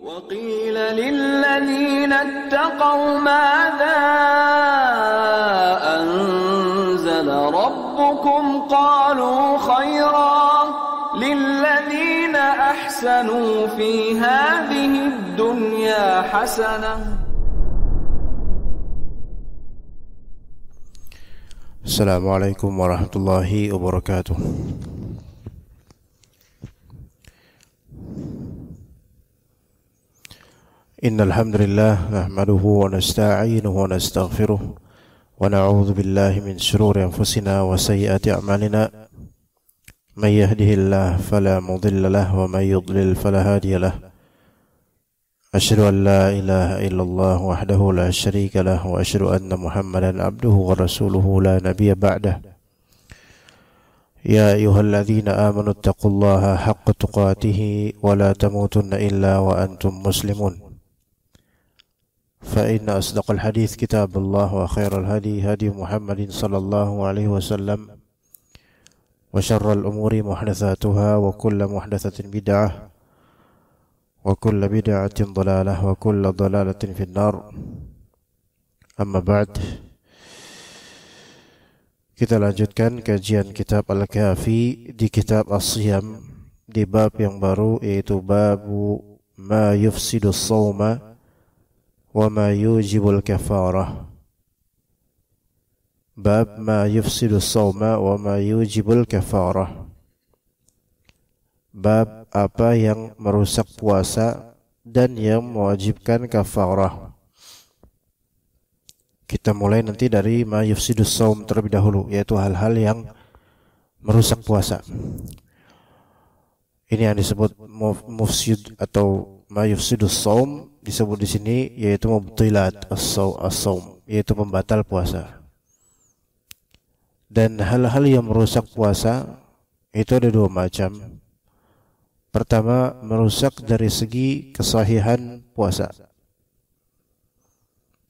وقيل للذين اتقوا ماذا أنزل ربكم قالوا خيرا للذين أحسنوا في هذه الدنيا حسنة. السلام عليكم ورحمة الله وبركاته. إن الحمد لله نحمده ونستعينه ونستغفره ونعوذ بالله من شرور أنفسنا وسيئات أعمالنا من يهده الله فلا مضل له ومن يضلل فلا هادي له أشهد أن لا إله إلا الله وحده لا شريك له وأشهد أن محمدا عبده ورسوله لا نبي بعده يا أيها الذين آمنوا اتقوا الله حق تقاته ولا تموتن إلا وأنتم مسلمون فإن أصدق الحديث كتاب الله وخير الهدي هدي محمد صلى الله عليه وسلم وشر الأمور محدثاتها وكل محدثة بدعة وكل بدعة ضلالة وكل ضلالة في النار. أما بعد, kita lanjutkan kajian kitab Al-Kafi di kitab As-Siyam di bab yang baru, yaitu babu ma yufsidu as-sawma wa ma yujibul kafarah. Bab ma yufsidu as-sawma wa ma yujibul kafarah. Bab apa yang merusak puasa dan yang mewajibkan kafarah. Kita mulai nanti dari ma yufsidu as-sawm terlebih dahulu, yaitu hal-hal yang merusak puasa. Ini yang disebut mufsid atau ma yufsidu as-sawm, disebut di sini yaitu mubtilat as-sawm, yaitu pembatal puasa. Dan hal-hal yang merusak puasa itu ada dua macam. Pertama, merusak dari segi kesahihan puasa.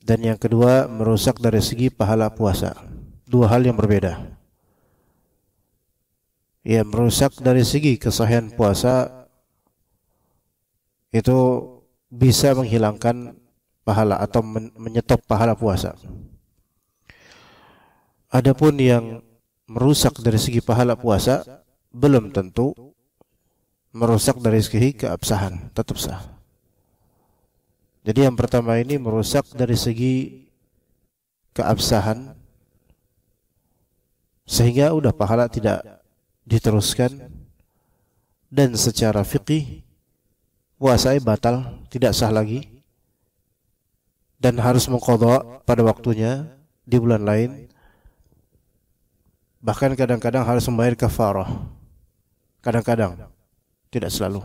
Dan yang kedua, merusak dari segi pahala puasa. Dua hal yang berbeda. Ya, merusak dari segi kesahihan puasa itu bisa menghilangkan pahala atau menyetop pahala puasa. Adapun yang merusak dari segi pahala puasa belum tentu merusak dari segi keabsahan, tetap sah. Jadi yang pertama ini merusak dari segi keabsahan, sehingga udah pahala tidak diteruskan, dan secara fikih puasanya batal, tidak sah lagi, dan harus mengqadha pada waktunya di bulan lain. Bahkan kadang-kadang harus membayar kafarah. Kadang-kadang, tidak selalu.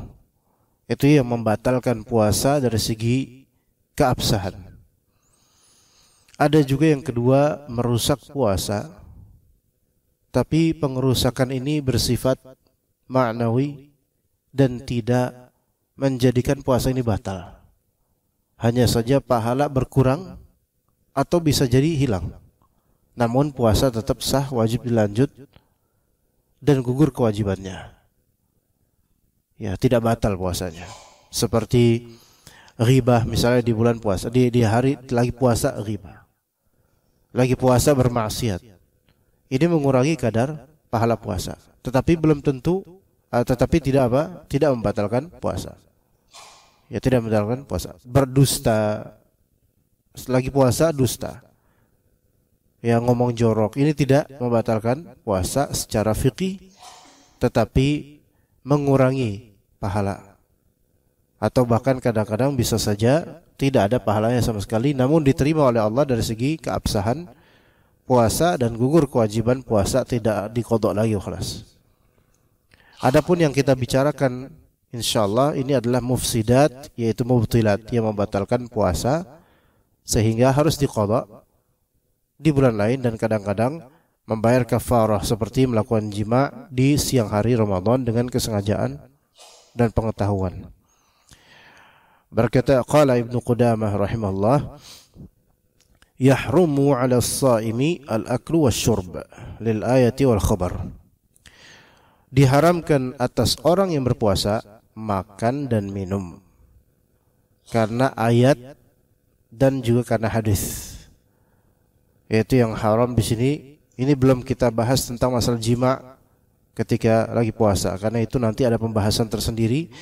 Itu yang membatalkan puasa dari segi keabsahan. Ada juga yang kedua, merusak puasa, tapi pengerusakan ini bersifat ma'nawi dan tidak menjadikan puasa ini batal. Hanya saja pahala berkurang atau bisa jadi hilang. Namun puasa tetap sah, wajib dilanjut dan gugur kewajibannya. Ya, tidak batal puasanya. Seperti ghibah misalnya di bulan puasa, di hari lagi puasa ghibah. Lagi puasa bermaksiat. Ini mengurangi kadar pahala puasa. Tetapi belum tentu, tetapi tidak apa? Tidak membatalkan puasa. Ya, tidak membatalkan puasa. Berdusta, lagi puasa dusta. Yang ngomong jorok, ini tidak membatalkan puasa secara fikih, tetapi mengurangi pahala. Atau bahkan kadang-kadang bisa saja tidak ada pahalanya sama sekali, namun diterima oleh Allah dari segi keabsahan puasa dan gugur kewajiban puasa, tidak diqadha lagi khalas. Adapun yang kita bicarakan insyaallah ini adalah mufsidat, yaitu mubtilat, yang membatalkan puasa sehingga harus diqadha di bulan lain, dan kadang-kadang membayar kafarah seperti melakukan jima di siang hari Ramadan dengan kesengajaan dan pengetahuan. Berkata qala Ibnu Qudamah rahimahullah, yahrumu 'ala as-shaimi al-aklu wasyurb lil ayati wal khabar. Diharamkan atas orang yang berpuasa makan dan minum karena ayat dan juga karena hadis. Yaitu yang haram di sini, ini belum kita bahas tentang masalah jima ketika lagi puasa, karena itu nanti ada pembahasan tersendiri.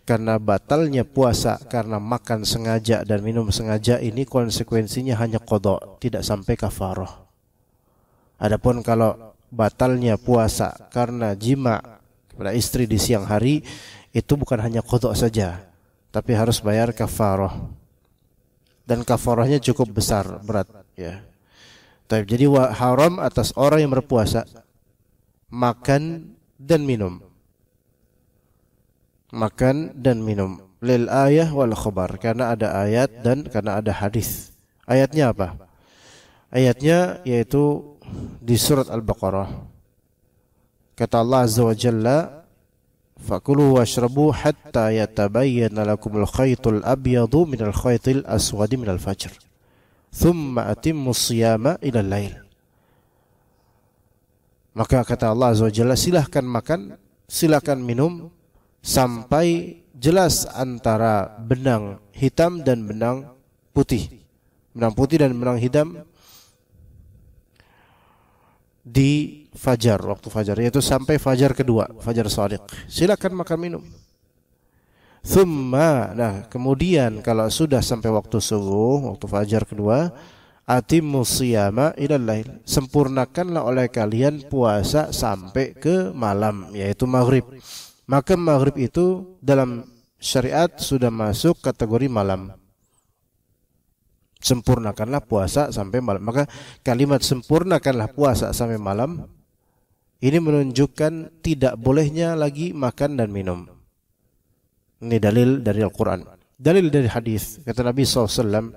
Karena batalnya puasa karena makan sengaja dan minum sengaja ini konsekuensinya hanya qada, tidak sampai kafarah. Adapun kalau batalnya puasa karena jima kepada istri di siang hari, itu bukan hanya qada saja, tapi harus bayar kafarah. Dan kafarahnya cukup besar, berat ya. Jadi haram atas orang yang berpuasa makan dan minum. Makan dan minum. Lil ayah wal khabar, karena ada ayat dan karena ada hadis. Ayatnya apa? Ayatnya yaitu di surat Al-Baqarah. Kata Allah Azza wa Jalla, "Fakulu washrabu hatta yatabayyana lakumul khaytul abyadu minal khaytil aswadi minal fajr. Thumma atimmus siyama ila lail." Maka kata Allah Azza wa Jalla, silahkan makan, silahkan minum sampai jelas antara benang hitam dan benang putih. Benang putih dan benang hitam di fajar, waktu fajar, yaitu sampai fajar kedua, fajar shadiq. Silakan makan minum. Thumma, nah kemudian kalau sudah sampai waktu subuh, waktu fajar kedua, atimmus siyama ilal lail, sempurnakanlah oleh kalian puasa sampai ke malam, yaitu maghrib. Maka maghrib itu dalam syariat sudah masuk kategori malam. Sempurnakanlah puasa sampai malam. Maka kalimat sempurnakanlah puasa sampai malam ini menunjukkan tidak bolehnya lagi makan dan minum. Ini dalil dari Al-Quran. Dalil dari hadis. Kata Nabi SAW,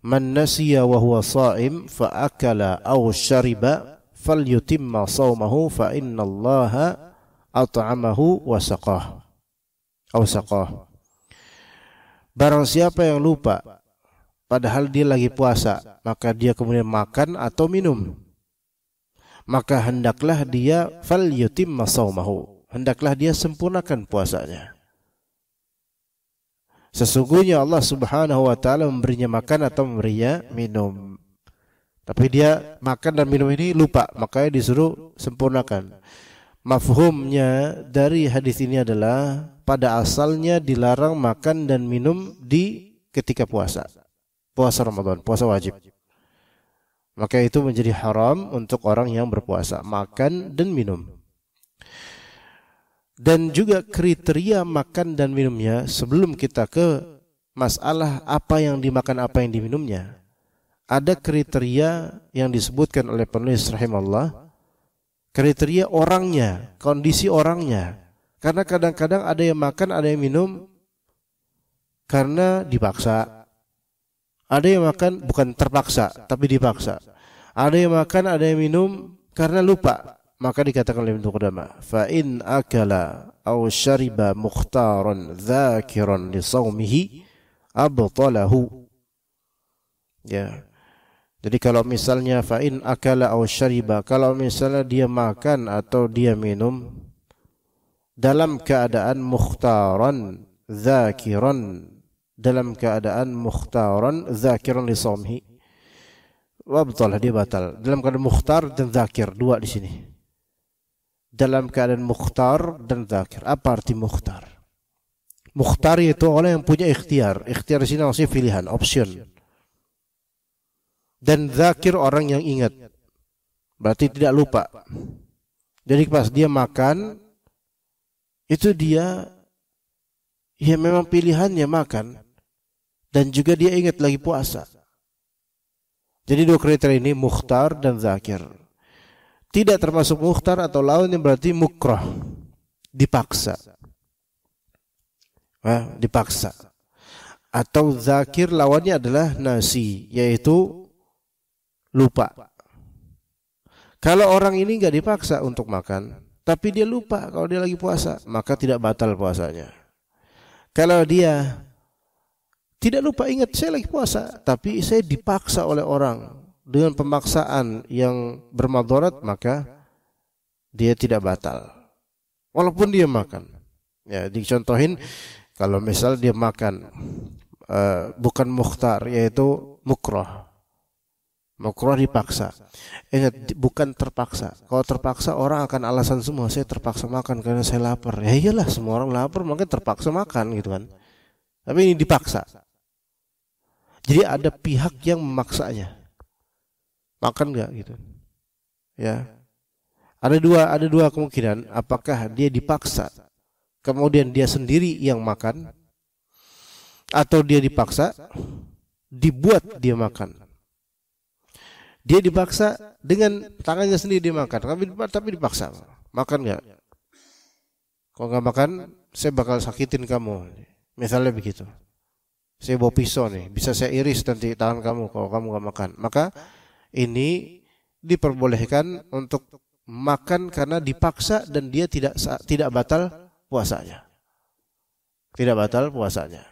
"Man nasiya wa huwa sha'im fa akala aw syariba falyutimma shawmahu fa innallaha at'amahu wa saqah." Barang siapa yang lupa padahal dia lagi puasa, maka dia kemudian makan atau minum, maka hendaklah dia falyutimma shawmahu, hendaklah dia sempurnakan puasanya. Sesungguhnya Allah Subhanahu wa taala memberinya makan atau memberinya minum. Tapi dia makan dan minum ini lupa, makanya disuruh sempurnakan. Mafhumnya dari hadis ini adalah pada asalnya dilarang makan dan minum di ketika puasa. Puasa Ramadan, puasa wajib. Maka itu menjadi haram untuk orang yang berpuasa, makan dan minum. Dan juga kriteria makan dan minumnya, sebelum kita ke masalah apa yang dimakan, apa yang diminumnya, ada kriteria yang disebutkan oleh penulis rahimahullah. Kriteria orangnya, kondisi orangnya. Karena kadang-kadang ada yang makan, ada yang minum karena dipaksa. Ada yang makan bukan terpaksa, tapi dipaksa. Ada yang makan, ada yang minum karena lupa. Maka dikatakan oleh Ibnu Qudamah, fa in akala aw syariba mukhtaran dzakiran li shaumihi abtalahu. Ya. Jadi kalau misalnya fa'in akala aw syariba, kalau misalnya dia makan atau dia minum dalam keadaan mukhtaran dzakiran, dalam keadaan mukhtaran dzakiran li shaumhi, wabtalah, dia batal. Dalam keadaan mukhtar dan dzakir, dua di sini. Dalam keadaan mukhtar dan dzakir. Apa arti mukhtar? Mukhtar itu orang yang punya ikhtiar. Ikhtiar di sini maksudnya pilihan, option. Dan dzakir orang yang ingat, berarti tidak lupa. Jadi pas dia makan, itu dia ya memang pilihannya makan, dan juga dia ingat lagi puasa. Jadi dua kriteria ini, mukhtar dan dzakir. Tidak termasuk mukhtar atau lawannya berarti mukrah, dipaksa. Dipaksa. Atau dzakir lawannya adalah nasi, yaitu lupa. Kalau orang ini enggak dipaksa untuk makan, tapi dia lupa kalau dia lagi puasa, maka tidak batal puasanya. Kalau dia tidak lupa, ingat saya lagi puasa, tapi saya dipaksa oleh orang dengan pemaksaan yang bermadarat, maka dia tidak batal. Walaupun dia makan. Ya, dicontohin kalau misal dia makan bukan mukhtar, yaitu mukrah. Mukrah dipaksa. Ingat, bukan terpaksa. Kalau terpaksa orang akan alasan semua, saya terpaksa makan karena saya lapar. Ya iyalah, semua orang lapar makanya terpaksa makan gitu kan. Tapi ini dipaksa. Jadi ada pihak yang memaksanya. Makan enggak gitu. Ya. Ada dua kemungkinan, apakah dia dipaksa kemudian dia sendiri yang makan, atau dia dipaksa dibuat dia makan. Dia dipaksa dengan tangannya sendiri dia makan, tapi dipaksa. Makan enggak? Kalau enggak makan, saya bakal sakitin kamu. Misalnya begitu. Saya bawa pisau nih, bisa saya iris nanti tangan kamu kalau kamu enggak makan. Maka ini diperbolehkan untuk makan karena dipaksa dan dia tidak batal puasanya. Tidak batal puasanya.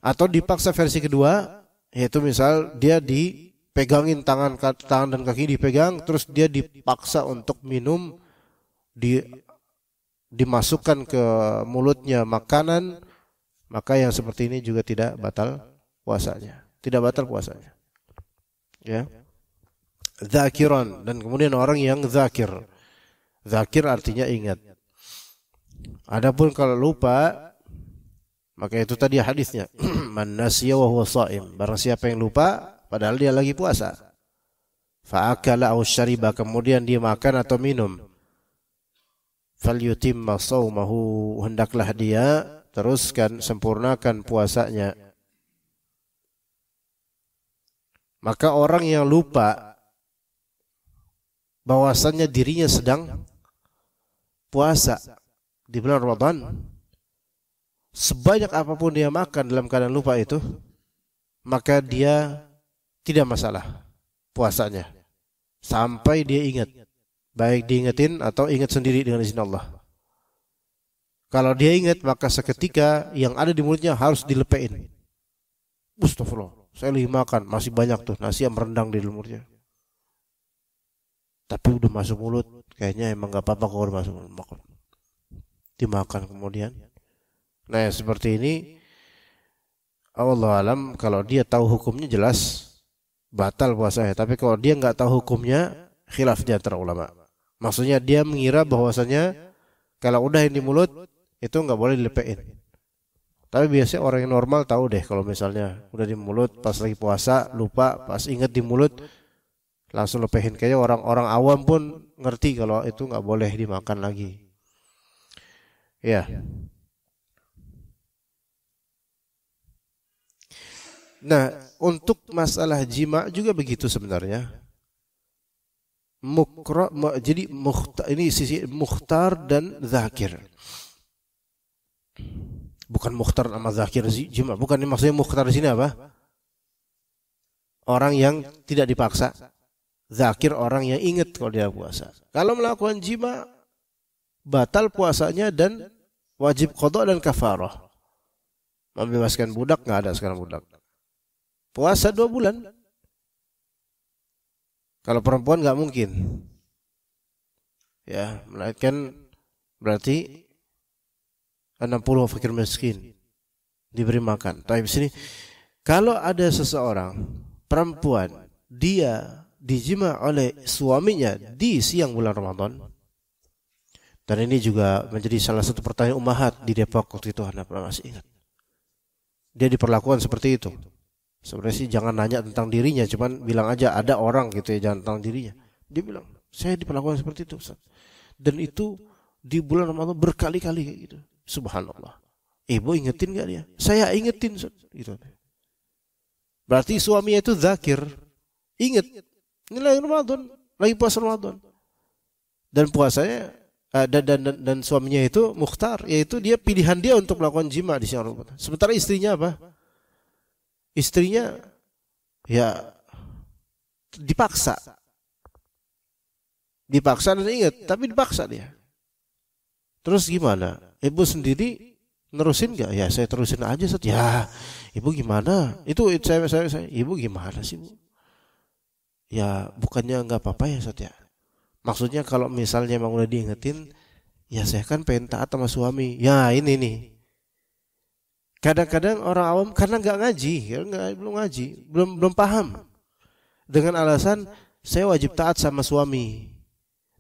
Atau dipaksa versi kedua, yaitu misal dia dipegangin tangan dan kaki dipegang, terus dia dipaksa untuk minum, dimasukkan ke mulutnya makanan, maka yang seperti ini juga tidak batal puasanya. Tidak batal puasanya. Ya. Zakiran, dan kemudian orang yang zakir. Zakir artinya ingat. Adapun kalau lupa, maka itu tadi hadisnya, man nasiya wa huwa shaim, barang siapa yang lupa padahal dia lagi puasa, fa akala aw syariba, kemudian dia makan atau minum, falyutimma shaumahu, hendaklah dia teruskan, sempurnakan puasanya. Maka orang yang lupa bahwasannya dirinya sedang puasa di bulan Ramadan, sebanyak apapun dia makan dalam keadaan lupa itu, maka dia tidak masalah puasanya sampai dia ingat, baik diingetin atau ingat sendiri dengan izin Allah. Kalau dia ingat, maka seketika yang ada di mulutnya harus dilepein. Astagfirullah, saya lagi makan, masih banyak tuh nasi yang merendang di mulutnya, tapi udah masuk mulut, kayaknya emang gak apa-apa kalau udah masuk mulut, dimakan kemudian. Nah, seperti ini Allah alam, kalau dia tahu hukumnya jelas batal puasanya. Tapi kalau dia nggak tahu hukumnya, khilaf di antara ulama. Maksudnya dia mengira bahwasanya kalau udah yang di mulut itu nggak boleh dilepein. Tapi biasanya orang yang normal tahu deh kalau misalnya udah di mulut pas lagi puasa lupa, pas ingat di mulut langsung lepehin. Kayaknya orang-orang awam pun ngerti kalau itu nggak boleh dimakan lagi. Ya. Nah, untuk masalah jima juga begitu sebenarnya. Jadi ini sisi mukhtar dan zakir. Bukan mukhtar sama zakir jima. Bukan, maksudnya mukhtar di sini apa? Orang yang tidak dipaksa. Zakir orang yang ingat kalau dia puasa. Kalau melakukan jima, batal puasanya dan wajib qada dan kafarah. Membebaskan budak, nggak ada sekarang budak. Puasa 2 bulan. Kalau perempuan nggak mungkin. Ya, melainkan berarti 60 fakir miskin diberi makan. Tapi di sini kalau ada seseorang perempuan dia dijima oleh suaminya di siang bulan Ramadan, dan ini juga menjadi salah satu pertanyaan ummahat di Depok waktu itu, Anda masih ingat? Dia diperlakukan seperti itu. Sebenarnya sih jangan nanya tentang dirinya, cuman bilang aja ada orang gitu ya, jangan tentang dirinya. Dia bilang, saya diperlakukan seperti itu, Ustaz. Dan itu di bulan Ramadan berkali-kali kayak gitu. Subhanallah. Ibu ingetin gak dia? Saya ingetin, Ustaz. Gitu. Berarti suaminya itu zakir, inget. Ini lagi Ramadan, lagi puasa Ramadan. Dan puasanya dan suaminya itu mukhtar, yaitu dia pilihan dia untuk melakukan jima di siang Ramadan. Sementara istrinya apa? Istrinya ya dipaksa dan ingat, tapi dipaksa dia. Terus gimana? Ibu sendiri nerusin nggak? Ya saya terusin aja, Ustaz. Ya ibu gimana? Itu saya ibu gimana sih, Bu? Ya bukannya nggak apa-apa ya, Ustaz ya. Maksudnya kalau misalnya emang udah diingetin, ya saya kan pengen taat sama suami. Ya ini nih. Kadang-kadang orang awam karena nggak ngaji, belum ngaji, belum paham, dengan alasan saya wajib taat sama suami.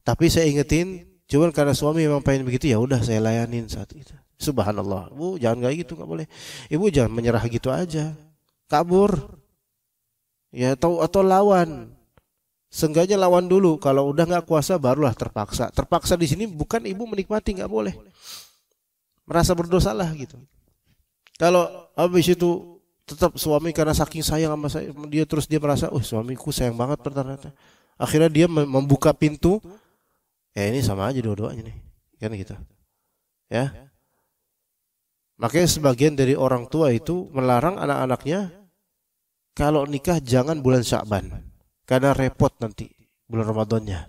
Tapi saya ingetin, cuman karena suami memang pengen begitu, ya udah saya layanin saat itu. Subhanallah, Bu, jangan kayak gitu, nggak boleh. Ibu jangan menyerah gitu aja, kabur, ya atau lawan. Seenggaknya lawan dulu. Kalau udah nggak kuasa, barulah terpaksa. Terpaksa di sini bukan ibu menikmati, nggak boleh. Merasa berdosalah gitu. Kalau habis itu tetap suami karena saking sayang sama saya, dia merasa, suamiku sayang banget ternyata. Akhirnya dia membuka pintu. Ya ini sama aja dua-duanya nih, kan gitu. Ya. Makanya sebagian dari orang tua itu melarang anak-anaknya kalau nikah jangan bulan Sya'ban, karena repot nanti bulan Ramadannya.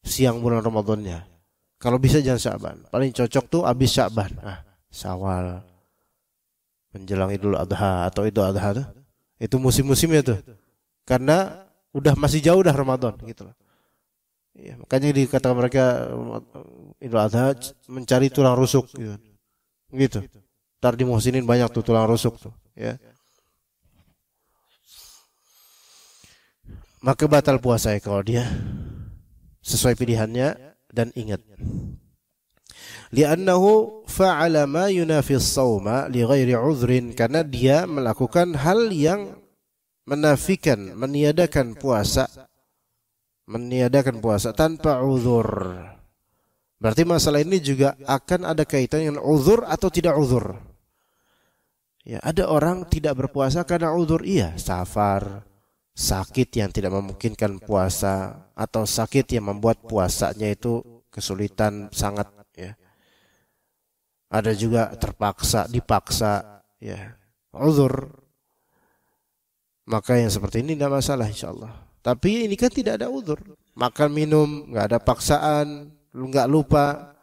Siang bulan Ramadannya. Kalau bisa jangan Sya'ban. Paling cocok tuh habis Sya'ban. Syawal, menjelang Idul Adha atau Idul Adha tuh. Itu musim-musimnya tuh. Karena udah masih jauh dah Ramadan gitu loh. Ya, makanya dikatakan mereka Idul Adha mencari tulang rusuk gitu. Gitu. Ntar di muhsinin banyak tuh tulang rusuk tuh, ya. Maka batal puasa ya kalau dia sesuai pilihannya, dan ingat. Li'annahu fa'ala ma yunafi as-sawma li ghairi 'udhrin, karena dia melakukan hal yang menafikan, meniadakan puasa tanpa uzur. Berarti masalah ini juga akan ada kaitan dengan uzur atau tidak uzur. Ya, ada orang tidak berpuasa karena uzur, iya, safar, sakit yang tidak memungkinkan puasa, atau sakit yang membuat puasanya itu kesulitan sangat, ya. Ada juga terpaksa, dipaksa, ya, uzur. Maka yang seperti ini tidak masalah insyaallah. Tapi ini kan tidak ada uzur, makan minum nggak ada paksaan, nggak lupa.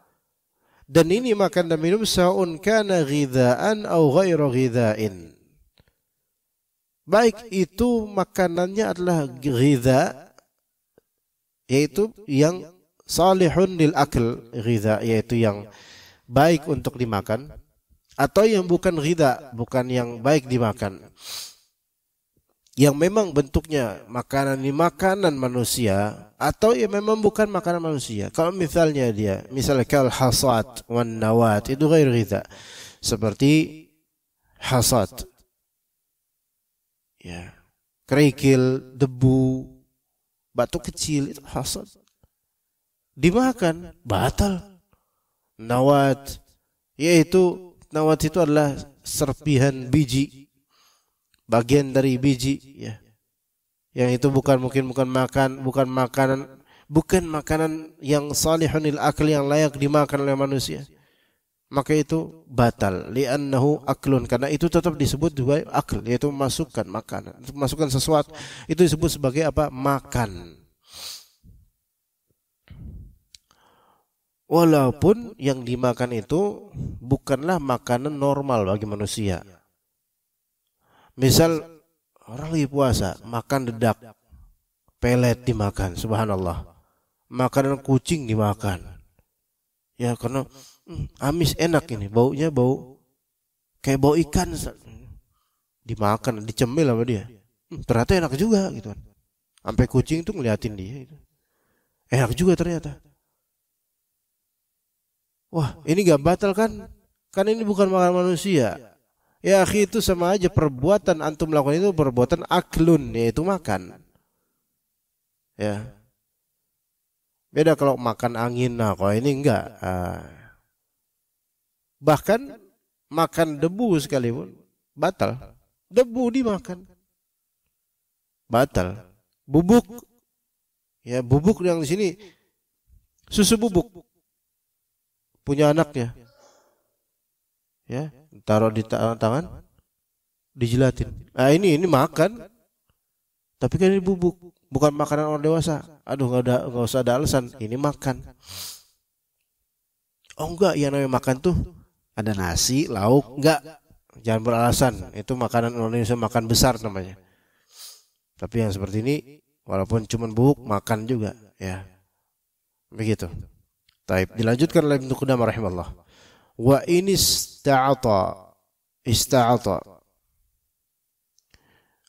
Dan ini makan dan minum sa'un kana ghidhaan au ghairu ghidhain. Baik itu makanannya adalah ghidha, yaitu yang salihun lil akl, ghidha yaitu yang baik untuk dimakan, atau yang bukan ghidha, bukan yang baik dimakan, yang memang bentuknya makanan manusia, atau yang memang bukan makanan manusia. Kalau misalnya kal hasad wan nawat, itu ghair ghidha, seperti hasad, ya, kerikil, debu, batu kecil, itu hasad, dimakan batal. Nawat, yaitu nawat itu adalah serpihan biji, bagian dari biji, ya, yang itu bukan makanan yang salihun lil akli, yang layak dimakan oleh manusia. Maka itu batal, li'annahu aklun, karena itu tetap disebut sebagai akl, yaitu memasukkan makanan, memasukkan sesuatu, itu disebut sebagai apa? Makan. Walaupun yang dimakan itu bukanlah makanan normal bagi manusia. Misal orang lagi puasa, makan dedak, pelet dimakan, subhanallah. Makanan kucing dimakan. Ya, karena amis, enak ini, baunya kayak bau ikan. Dimakan, dicemil sama dia. Ternyata enak juga gitu kan. Sampai kucing tuh ngeliatin dia gitu. Enak juga ternyata. Wah, ini gak batal kan? Kan ini bukan makanan manusia. Ya akhi, itu sama aja perbuatan antum melakukan itu perbuatan aklun, yaitu makan. Ya. Beda kalau makan angin, nah kalau ini enggak. Bahkan makan debu sekalipun batal. Debu dimakan batal. Bubuk, ya, bubuk yang di sini susu bubuk. Punya anaknya, ya, taruh di tangan, dijilatin. Ini makan, tapi kan ini bubuk, bukan makanan orang dewasa. Aduh, nggak usah ada alasan, ini makan. Oh enggak, yang namanya makan tuh ada nasi, lauk, enggak, jangan beralasan. Itu makanan Indonesia, makan besar namanya. Tapi yang seperti ini, walaupun cuma bubuk, makan juga, ya, begitu. Taib, dilanjutkan oleh Ibnu Qudamah rahimahullah. Wa inista'ata ista'ata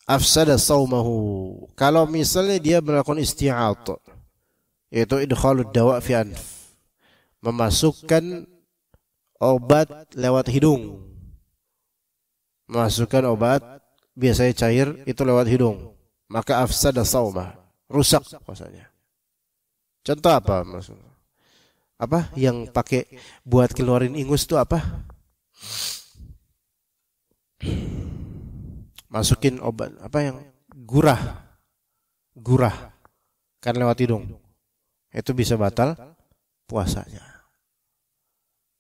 afsada saumahu. Kalau misalnya dia melakukan isti'ata, yaitu idkhalud dawa fi anf, memasukkan obat lewat hidung. Memasukkan obat biasanya cair itu lewat hidung, maka afsada saumah, rusak puasanya. Contoh apa maksudnya? Apa yang pakai buat keluarin ingus itu apa? Masukin obat apa yang gurah kan lewat hidung, itu bisa batal puasanya.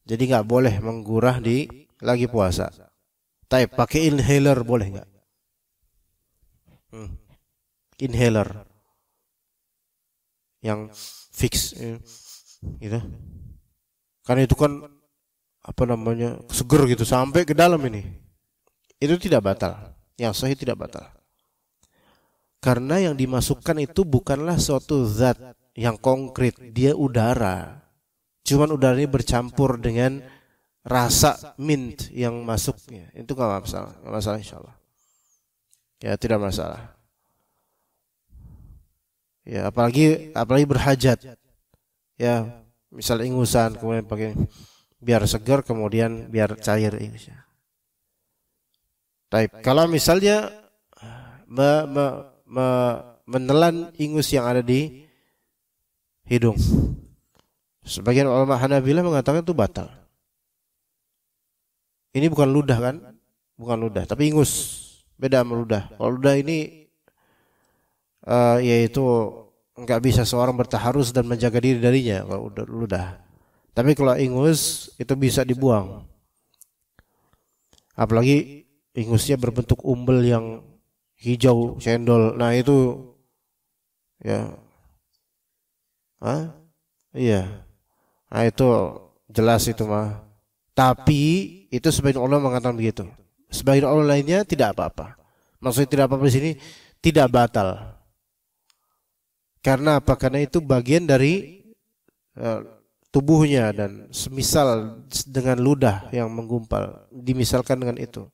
Jadi nggak boleh menggurah di lagi puasa. Tapi pakai inhaler boleh nggak? Inhaler yang fix gitu. Karena itu kan apa namanya seger gitu sampai ke dalam ini. Itu tidak batal. Yang sahih tidak batal. Karena yang dimasukkan itu bukanlah suatu zat yang konkret, dia udara. Cuman udara ini bercampur dengan rasa mint yang masuknya. Itu enggak masalah insyaallah. Ya, tidak masalah. Ya, apalagi berhajat. Ya, misal ingusan kemudian pakai biar segar kemudian biar cair ingusnya. Baik, kalau misalnya menelan ingus yang ada di hidung, sebagian ulama Hanabilah mengatakan itu batal. Ini bukan ludah kan? Bukan ludah, tapi ingus. Beda sama ludah. Kalau ludah ini yaitu enggak bisa seorang bertaharus dan menjaga diri darinya kalau ludah. Tapi kalau ingus itu bisa dibuang. Apalagi ingusnya berbentuk umbel yang hijau cendol. Nah itu ya. Iya. Nah itu jelas itu mah. Tapi itu sebagian ulama mengatakan begitu. Sebagian ulama lainnya tidak apa-apa. Maksudnya tidak apa-apa di sini tidak batal. Karena apa? Karena itu bagian dari tubuhnya dan semisal dengan ludah yang menggumpal, dimisalkan dengan itu.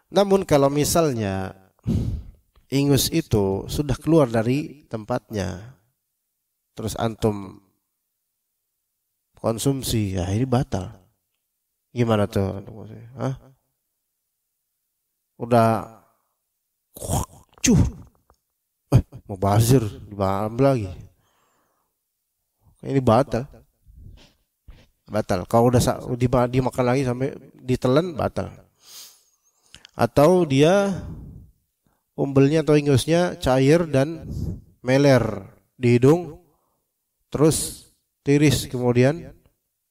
Namun kalau misalnya ingus itu sudah keluar dari tempatnya, terus antum konsumsi, ya ini batal. Gimana tuh? Udah mau bazir diambil lagi. Ini batal. Kalau udah dimakan lagi sampai ditelan batal. Atau dia umbelnya atau ingusnya cair dan meler di hidung, terus tiris kemudian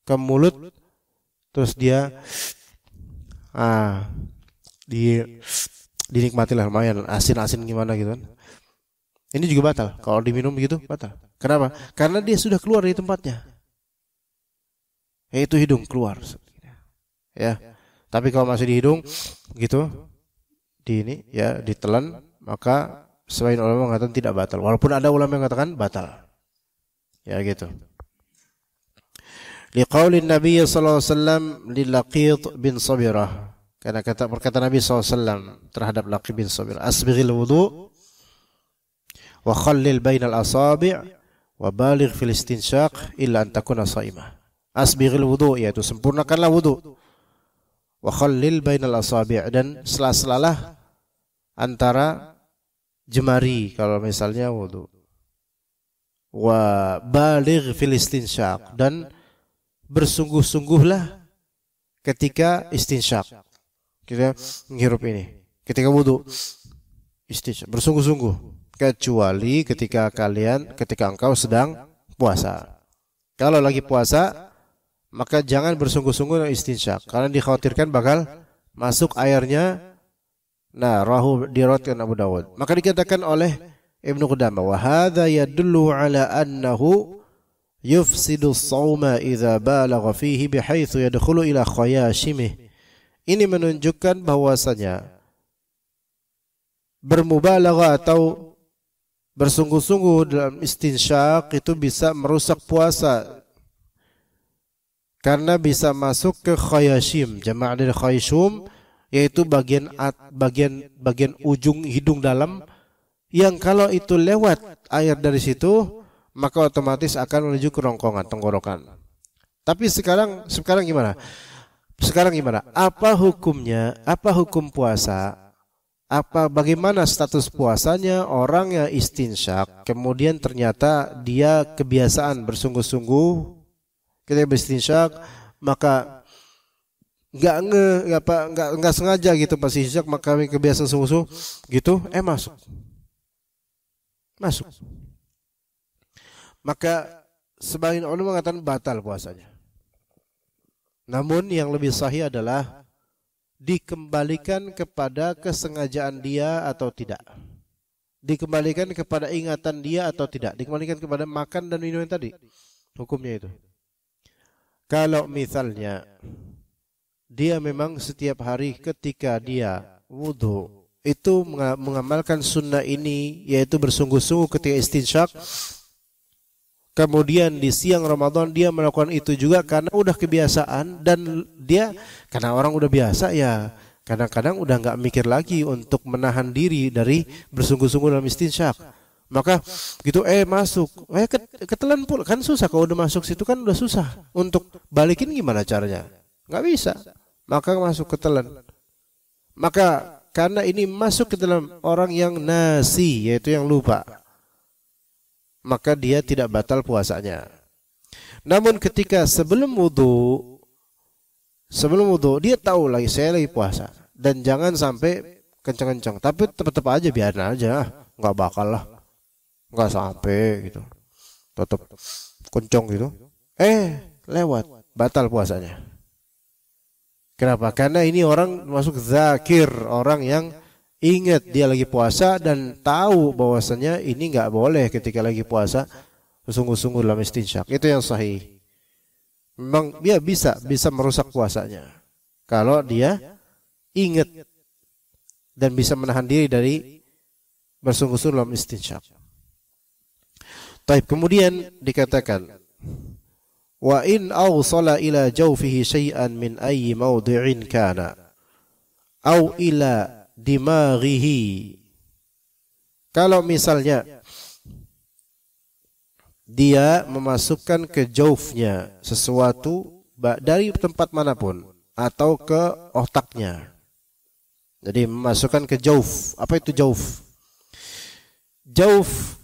ke mulut, terus dia dinikmati lah lumayan asin-asin gimana gitu kan. Ini juga batal. Kalau diminum begitu batal. Kenapa? Karena dia sudah keluar dari tempatnya. Yaitu hidung keluar. Ya. Tapi kalau masih di hidung gitu, ditelan, maka sebagian ulama mengatakan tidak batal. Walaupun ada ulama yang mengatakan batal. Ya gitu. Liqaulin Nabi sallallahu alaihi wasallam li Laqit bin Sabirah. Karena perkataan Nabi sallallahu alaihi wasallam terhadap Laqit bin Sabirah, asbighil wudu wa khallil bainal asabi' wa baligh fil istinshaq illa an takuna shaimah. Asbighil wudu, yaitu sempurnakanlah wudu. Wa khallil bainal asabi', dan sela-selalah antara jemari kalau misalnya wudu. Wa baligh fil istinshaq, dan bersungguh-sungguhlah ketika istinshaq. Kita menghirup ini. Ketika wudu istinshaq, bersungguh-sungguh. Kecuali ketika engkau sedang puasa. Kalau lagi puasa, maka jangan bersungguh-sungguh istinshaq, karena dikhawatirkan bakal masuk airnya. Nah, diriwayatkan Abu Dawud. Maka dikatakan oleh Ibnu Qudamah, wa hadza yadullu ala annahu yufsidu as-shauma idza balagha fihi bihaitsu yadkhulu ila khayashimih. Ini menunjukkan bahwasanya bermubalaghah atau bersungguh-sungguh dalam istinsyaq itu bisa merusak puasa karena bisa masuk ke khayashim, jamak dari khayshum, yaitu bagian ujung hidung dalam, yang kalau itu lewat air dari situ maka otomatis akan menuju ke rongkongan tenggorokan. Tapi sekarang gimana? Sekarang gimana? Apa hukumnya? Apa hukum puasa? Bagaimana status puasanya orang yang istinsyak kemudian ternyata dia kebiasaan bersungguh-sungguh ketika beristinsyak, maka nggak sengaja gitu pas isyak, maka kebiasaan sungguh-sungguh gitu masuk, maka sebagian ulama mengatakan batal puasanya. Namun yang lebih sahih adalah dikembalikan kepada kesengajaan dia atau tidak, dikembalikan kepada ingatan dia atau tidak, dikembalikan kepada makan dan minum yang tadi. Hukumnya itu, kalau misalnya dia memang setiap hari ketika dia wudhu itu mengamalkan sunnah ini, yaitu bersungguh-sungguh ketika istinsyak, kemudian di siang Ramadan dia melakukan itu juga karena udah kebiasaan, dan dia karena orang udah biasa ya, kadang-kadang udah nggak mikir lagi untuk menahan diri dari bersungguh-sungguh dalam istinsyak, maka gitu masuk ketelan pula, kan susah kalau udah masuk situ, kan udah susah untuk balikin, gimana caranya, nggak bisa, maka masuk ketelan. Maka karena ini masuk ke dalam orang yang nasi, yaitu yang lupa, maka dia tidak batal puasanya. Namun ketika sebelum wudu dia tahu lagi saya lagi puasa, dan jangan sampai kencang-kencang, tapi tetap aja biarin aja, nggak bakal lah, nggak sampai gitu, tetap kencang gitu, lewat, batal puasanya. Kenapa? Karena ini orang masuk zakir, orang yang ingat dia lagi puasa dan tahu bahwasanya ini nggak boleh ketika lagi puasa sungguh-sungguh dalam istinsyak. Itu yang sahih. Memang dia bisa merusak puasanya kalau dia ingat dan bisa menahan diri dari bersungguh-sungguh dalam istinsyak. Taib, kemudian dikatakan, wa in awsala ila jawfihi syai'an min ayyi mawdi'in kana aw ila dimaghihi. Kalau misalnya dia memasukkan ke jaufnya sesuatu dari tempat manapun atau ke otaknya, jadi memasukkan ke jauf. Apa itu jauf? Jauf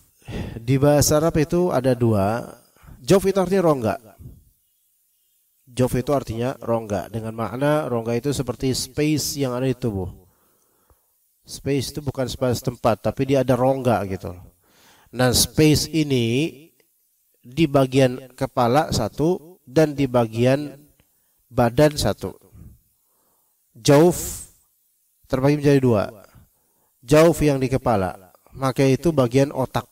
di bahasa Arab itu ada dua. Jauf itu artinya rongga. Jauf itu artinya rongga, dengan makna rongga itu seperti space yang ada di tubuh. Space itu bukan space tempat, tapi dia ada rongga gitu. Nah, space ini di bagian kepala satu dan di bagian badan satu. Jauf terbagi menjadi dua. Jauf yang di kepala, maka itu bagian otak.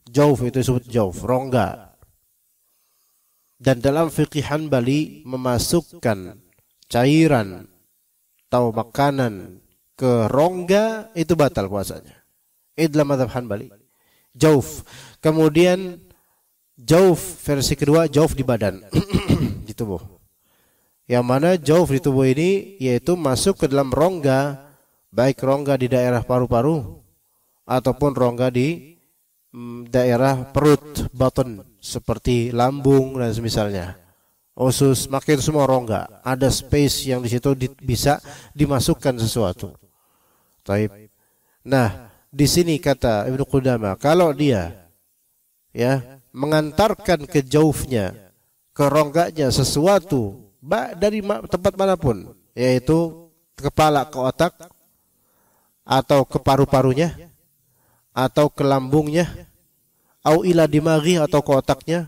Jauf itu disebut jauf, rongga. Dan dalam fikih Hanbali memasukkan cairan atau makanan ke rongga itu batal puasanya. Itu dalam mazhab Hanbali. Jauf. Kemudian jauf versi kedua, jauf di badan, di tubuh. Yang mana jauf di tubuh ini yaitu masuk ke dalam rongga, baik rongga di daerah paru-paru ataupun rongga di daerah perut, batin, seperti lambung dan semisalnya, usus, maka itu semua rongga. Ada space yang di situ bisa dimasukkan sesuatu. Taib. Nah, di sini kata Ibnu Qudamah, kalau dia mengantarkan ke jaufnya, ke rongganya sesuatu dari tempat manapun, yaitu kepala ke otak atau ke paru-parunya atau ke lambungnya, au ila dimaghi atau ke otaknya,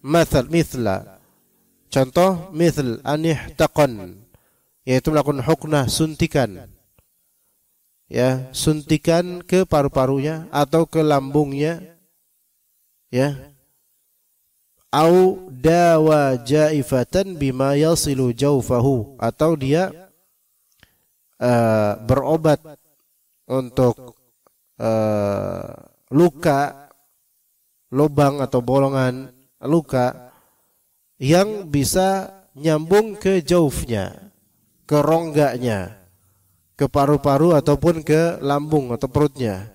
mithla, contoh mithl anihtaqan, yaitu melakukan huknah, suntikan, suntikan ke paru-parunya atau ke lambungnya, au dawa jaifatan bima yasilu jaufahu, atau dia berobat untuk luka, lubang atau bolongan luka yang bisa nyambung ke jaufnya, ke rongganya, ke paru-paru ataupun ke lambung atau perutnya.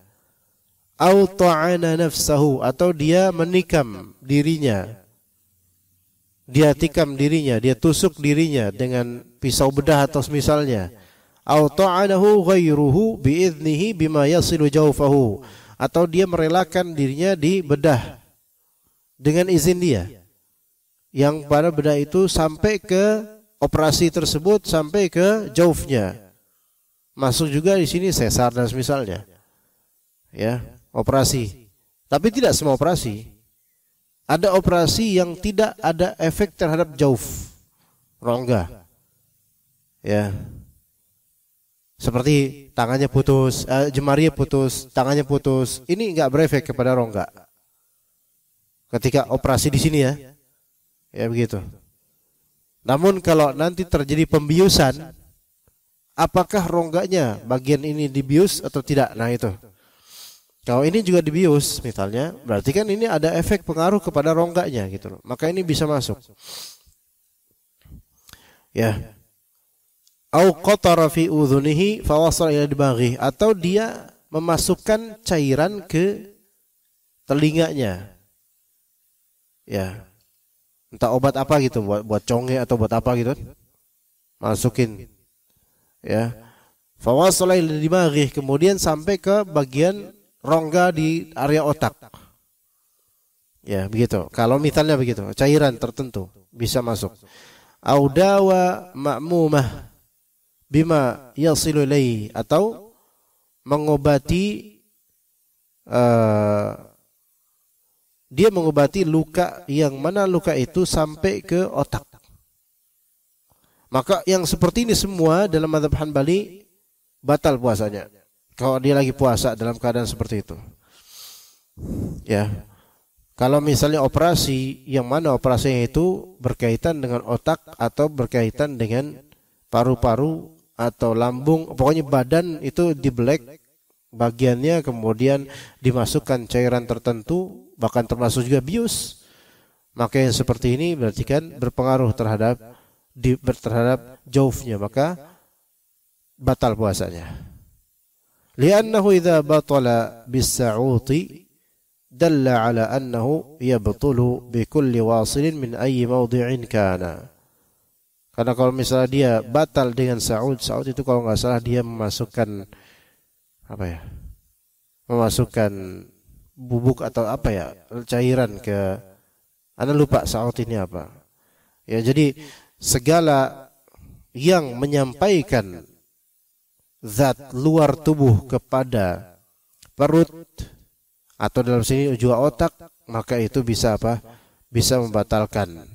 Au ta'ana nafsahu, atau dia menikam dirinya. Dia tikam dirinya, dia tusuk dirinya dengan pisau bedah atau semisalnya. Au ta'anahu ghairuhu bi'idnihi bima yasilu jaufahu, atau dia merelakan dirinya dibedah dengan izin dia, yang pada bedah itu sampai ke operasi tersebut, sampai ke jaufnya. Masuk juga di sini sesar dan semisalnya. Ya, operasi. Tapi tidak semua operasi. Ada operasi yang tidak ada efek terhadap jauf, rongga. Ya. Seperti tangannya putus, jemarinya putus, tangannya putus. Ini enggak berefek kepada rongga. Ketika operasi di sini ya. Ya begitu. Namun kalau nanti terjadi pembiusan, apakah rongganya bagian ini dibius atau tidak? Nah itu. Kalau ini juga dibius misalnya, berarti kan ini ada efek pengaruh kepada rongganya gitu loh. Maka ini bisa masuk. Ya. Au qatara fi udhunihi fa wasala ila dibaghi, atau dia memasukkan cairan ke telinganya. Ya. Entah obat apa gitu, buat conge atau buat apa gitu. Masukin. Ya. Fa wasala ila dibaghi, kemudian sampai ke bagian rongga di area otak. Ya, begitu. Kalau misalnya begitu, cairan tertentu bisa masuk. Au dawa ma'mumah bima yasilu ilaihi, atau mengobati dia mengobati luka yang mana luka itu sampai ke otak. Maka yang seperti ini semua dalam mazhab Hanbali batal puasanya. Kalau dia lagi puasa dalam keadaan seperti itu. Ya. Kalau misalnya operasi yang mana operasinya itu berkaitan dengan otak atau berkaitan dengan paru-paru atau lambung, pokoknya badan itu dibelek bagiannya, kemudian dimasukkan cairan tertentu, bahkan termasuk juga bius, maka yang seperti ini berarti kan berpengaruh terhadap jaufnya, maka batal puasanya. Li'annahu idza batala bis-sa'uti dalla ala annahu yabtulu bi kulli wasilin min ayyi mawdi'in kana. Karena kalau misalnya dia batal dengan sa'ud itu kalau nggak salah dia memasukkan apa ya? Memasukkan bubuk atau apa ya? Cairan ke, Anda lupa sa'ud ini apa. Ya, jadi segala yang menyampaikan zat luar tubuh kepada perut atau dalam sini juga otak, maka itu bisa apa? Bisa membatalkan.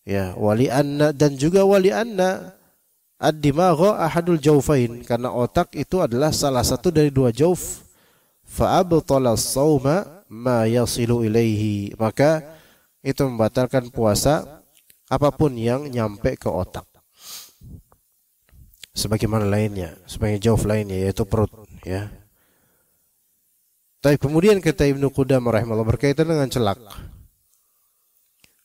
Ya, wali anna, dan juga wali anna ad-dimaghu ahadul jaufain, karena otak itu adalah salah satu dari dua jauf. Fa abtala as-sauma ma yasilu ilaihi, maka itu membatalkan puasa apapun yang nyampe ke otak. Sebagaimana lainnya, sebagai jauf lainnya yaitu perut, ya. Tapi kemudian kata Ibnu Qudamah rahimahullah berkaitan dengan celak.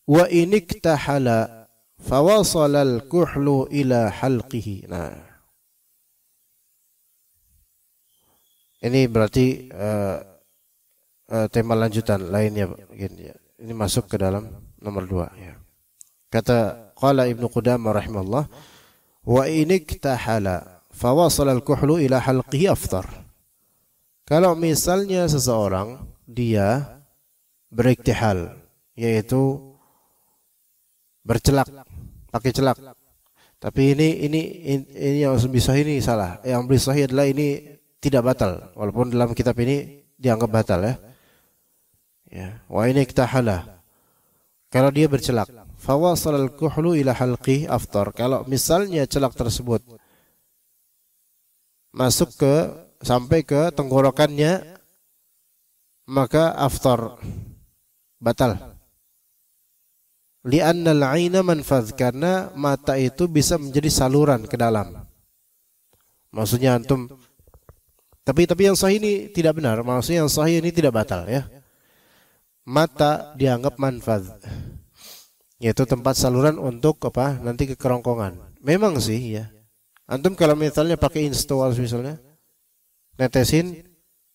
Wa iniktahala fawasala al-kuhlu ila halqihi. Nah, ini berarti tema lanjutan lainnya. Ini masuk ke dalam nomor 2. Ya. Kata qala Ibnu Qudamah rahimahullah, wa iniktahala fawasala al-kuhlu ila halqihi aftar. Kalau misalnya seseorang dia beriktihal, yaitu bercelak, pakai celak. Tapi ini yang bisa ini salah. Yang bisa adalah ini tidak batal, walaupun dalam kitab ini dianggap batal ya. Ya, wa ini iktahala. Kalau dia bercelak, fawasal al-kuhlu ila halqi aftar. Kalau misalnya celak tersebut masuk sampai ke tenggorokannya, maka aftar, batal. Li'annal 'aina manfadh, karena mata itu bisa menjadi saluran ke dalam. Maksudnya antum, tapi yang sahih ini tidak benar. Maksudnya yang sahih ini tidak batal ya. Mata dianggap manfadh. yaitu tempat saluran untuk apa? Nanti ke kerongkongan. Memang sih ya. Antum kalau misalnya pakai install misalnya, netesin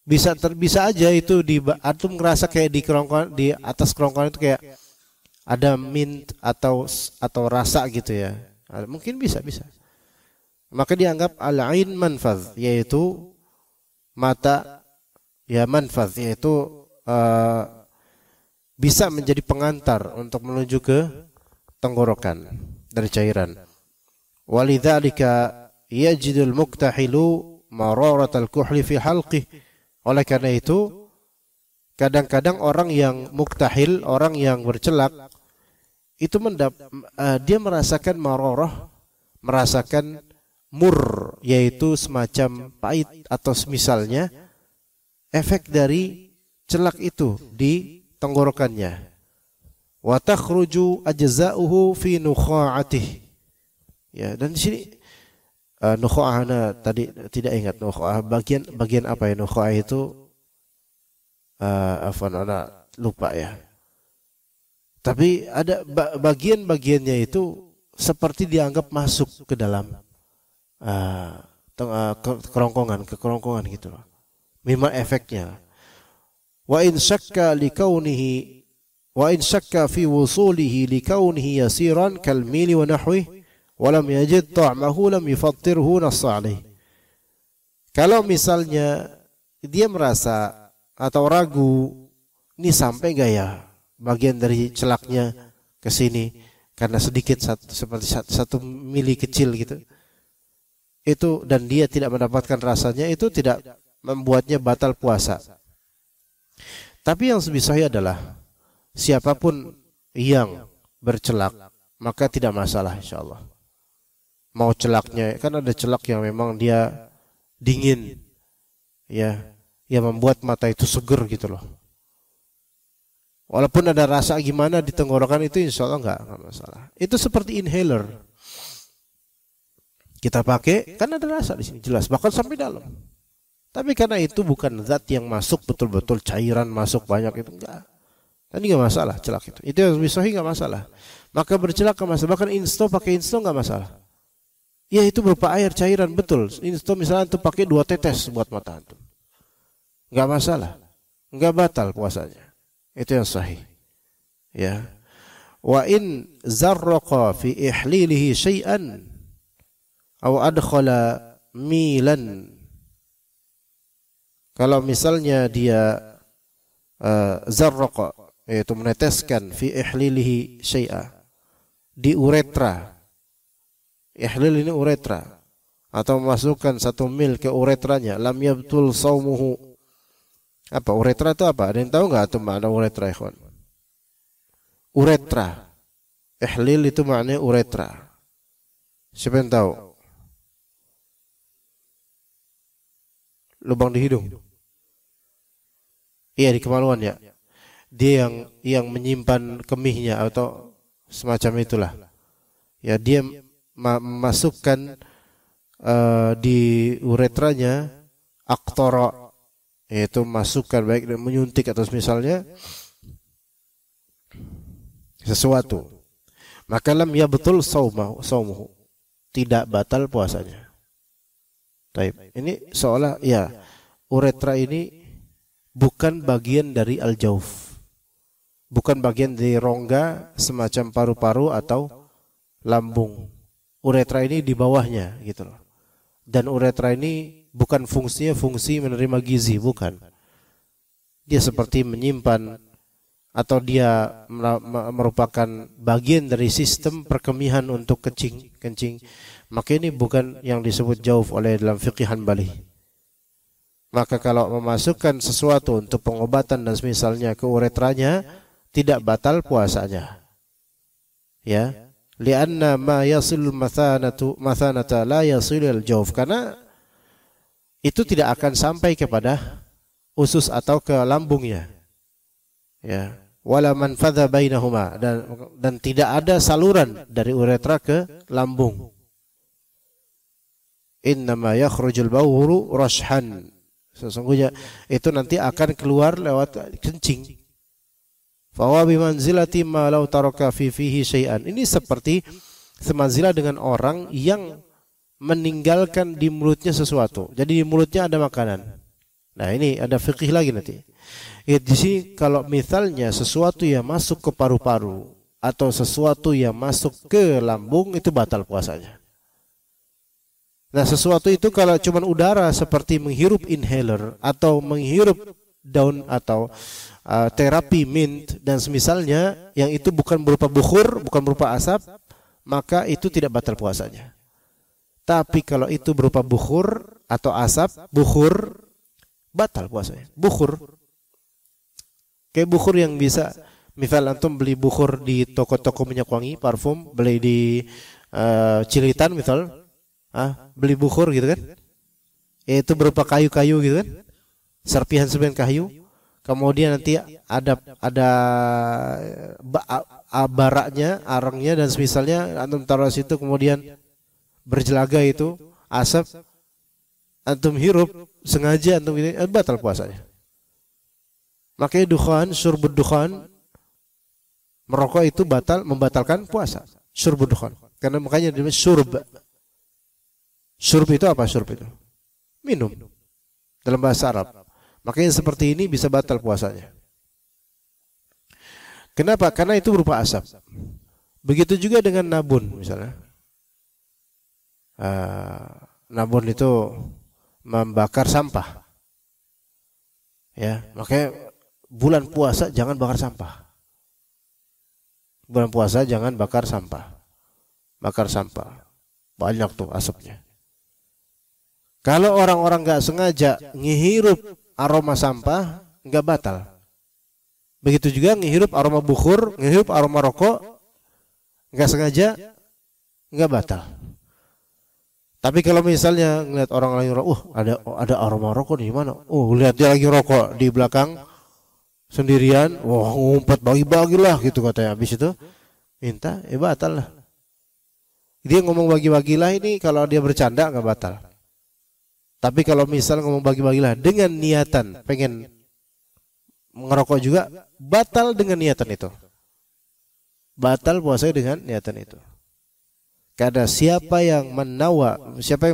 bisa aja itu di antum ngerasa kayak di kerongkongan, di atas kerongkongan itu kayak ada mint atau rasa gitu ya. Mungkin bisa. Maka dianggap al-ain manfadh, yaitu mata ya manfadh, yaitu bisa menjadi pengantar untuk menuju ke tenggorokan dari cairan. Walidzalika yajidul muktahilu mararatal kuhli fi halqih. Oleh karena itu kadang-kadang orang yang muktahil, orang yang bercelak itu dia merasakan mararah, merasakan mur, yaitu semacam pahit atau semisalnya efek dari celak itu di tenggorokannya. Wa takhruju ajza'uhu fi nukha'atihi. Ya, dan di sini nukha'ah tadi tidak ingat nukha'ah bagian apa ya nukha'ah itu ana lupa ya. Tapi ada bagian-bagiannya itu seperti dianggap masuk ke dalam kerongkongan gitu loh. Memang efeknya. Wa in syakka fi wusulihi likaunihi yasiran kal mili wa nahwihi walam yajid ta'mahu lam yufattirhu nassa alaih. Kalau misalnya dia merasa atau ragu, ini sampai enggak ya bagian dari celaknya ke sini karena sedikit seperti satu mili kecil gitu. Itu dan dia tidak mendapatkan rasanya, itu tidak membuatnya batal puasa. Tapi yang lebih sahih adalah siapapun yang bercelak maka tidak masalah insyaallah. Mau celaknya, kan ada celak yang memang dia dingin, ya, yang membuat mata itu seger gitu loh. Walaupun ada rasa gimana di tenggorokan itu, insya Allah enggak masalah. Itu seperti inhaler. Kita pakai, kan ada rasa di sini jelas, bahkan sampai dalam. Tapi karena itu bukan zat yang masuk betul-betul cairan masuk banyak itu enggak. Tadi enggak masalah celak itu. Itu yang lebih sahih enggak masalah. Maka bercelak enggak masalah, bahkan pakai insto enggak masalah. Ya itu berupa air cairan betul. Insto misalnya antum pakai 2 tetes buat mata antum. Enggak masalah. Enggak batal puasanya. Itu yang sahih. Ya. Wa in zarraqa fi ihlilihi syai'an aw adkhala milan. Kalau misalnya dia zarraqa, yaitu meneteskan fi ihlilihi syai'a, di uretra. Ihlil ini uretra, atau memasukkan 1 mil ke uretranya, lam yabtul saumuhu. Apa uretra itu apa? Ada yang tahu enggak atau makna uretra, ikhwan? Uretra. Ihlil itu maknanya uretra. Siapa yang tahu? Lubang di hidung. Iya, di kemaluan ya. Dia yang menyimpan kemihnya atau semacam itulah. Ya, dia memasukkan di uretranya aktara, yaitu masukkan baik menyuntik atau misalnya sesuatu, maka lam ya betul saumuhu, tidak batal puasanya. Taib. Ini seolah ya uretra ini bukan bagian dari al-jauf, bukan bagian dari rongga semacam paru-paru atau lambung. Uretra ini di bawahnya gitu loh. Dan uretra ini bukan fungsinya fungsi menerima gizi, bukan. Dia seperti menyimpan atau dia merupakan bagian dari sistem perkemihan untuk kencing. Maka ini bukan yang disebut jauf oleh dalam fikih Hanbali. Maka kalau memasukkan sesuatu untuk pengobatan dan semisalnya ke uretranya, tidak batal puasanya. Ya. Lianna ma yasilul mathanata la yasilul jauf, karena itu tidak akan sampai kepada usus atau ke lambungnya. Ya, wala manfadha bainahuma, dan tidak ada saluran dari uretra ke lambung. Innama yakhrujul bawru rashhan. Sesungguhnya itu nanti akan keluar lewat kencing. Fawa bimanzilati ma law taraka fihi syai'an. Ini seperti semanzilah dengan orang yang meninggalkan di mulutnya sesuatu. Jadi di mulutnya ada makanan. Nah, ini ada fikih lagi nanti. Di sini kalau misalnya sesuatu yang masuk ke paru-paru atau sesuatu yang masuk ke lambung itu batal puasanya. Nah, sesuatu itu kalau cuma udara seperti menghirup inhaler atau menghirup daun atau terapi mint dan semisalnya yang itu bukan berupa bukhur, bukan berupa asap, maka itu tidak batal puasanya. Tapi kalau itu berupa bukhur atau asap, bukhur batal puasanya. Bukhur. Kayak bukhur yang bisa, misal antum beli bukhur di toko-toko minyak wangi, parfum, beli di Cilitan misal, beli bukhur gitu kan. Itu berupa kayu-kayu gitu kan. Serpihan-serpihan kayu. Kemudian nanti ada baraknya, arangnya dan semisalnya antum taruh situ kemudian berjelaga itu asap antum hirup sengaja antum ini batal puasanya. Makanya dukhan, syurbud dukhan, merokok itu membatalkan puasa. Syurbud dukhan. Karena makanya disebut syurb. Syurb itu apa? Syurb itu minum dalam bahasa Arab. Makanya seperti ini bisa batal puasanya. Kenapa? Karena itu berupa asap. Begitu juga dengan nabun misalnya. Nabun itu membakar sampah. Ya, makanya bulan puasa jangan bakar sampah. Bulan puasa jangan bakar sampah. Bakar sampah. Banyak tuh asapnya. Kalau orang-orang enggak sengaja ngehirup aroma sampah, enggak batal. Begitu juga ngehirup aroma bukhur, ngehirup aroma rokok, enggak sengaja, enggak batal. Tapi kalau misalnya ngeliat orang lagi rokok, ada aroma rokok di mana? Lihat dia lagi rokok di belakang sendirian, ngumpet bagi-bagilah gitu katanya. Habis itu minta, batal lah. Dia ngomong bagi-bagilah ini kalau dia bercanda enggak batal. Tapi kalau misal ngomong bagi-bagilah dengan niatan pengen ngerokok juga, batal dengan niatan itu. Batal puasanya dengan niatan itu. Karena siapa yang